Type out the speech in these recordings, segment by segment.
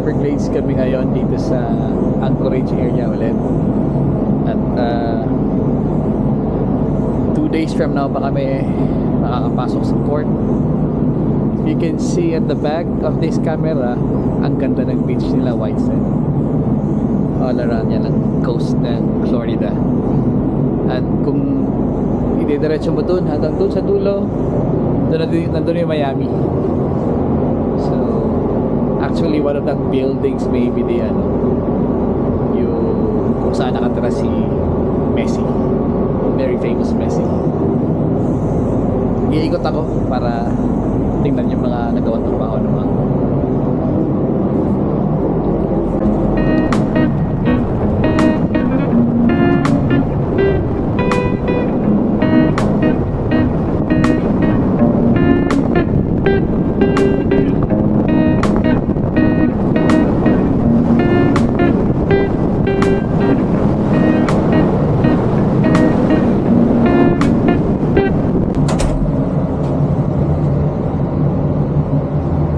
Everglades kami ngayon dito sa Anchorage area ulit. At 2 days from now pa kami makakapasok sa port. You can see at the back of this camera, ang ganda ng beach nila, white sand. All around yan ang coast ng Florida. At kung ididiretso mo dun hanggang dun sa dulo, nandun yung Miami. So actually one of the buildings maybe yung kung saan nakatira si Messi, very famous Messi. Iikot ako para tingnan yung mga nagawang trabaho naman.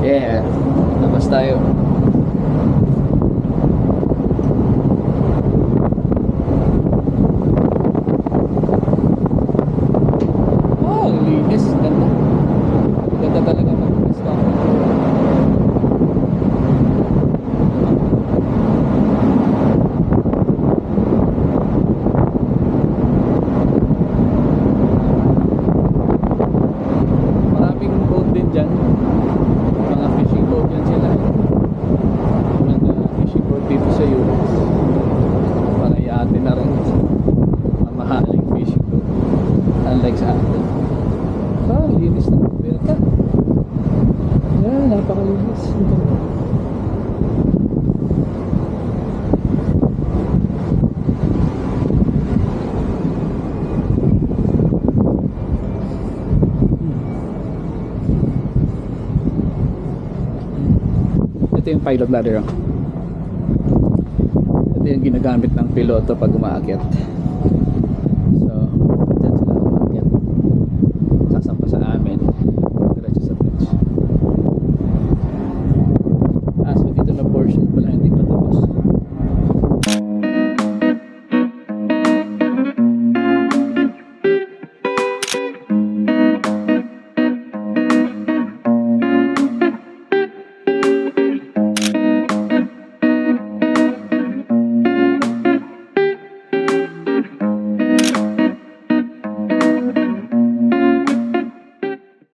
Yeah, labas tayo. Oh, linis. Ganda. Ganda talaga mag-gusto. Maraming boat din dyan. Mga fishing boat yan sila. Mga fishing boat dito sa US. Para i-atin na rin. Mamahaling fishing boat. Unlike sa atin. Linis na beta. Yan, napakalinis. Ito yung pilot ladder. Ito yung ginagamit ng piloto pag umaakyat.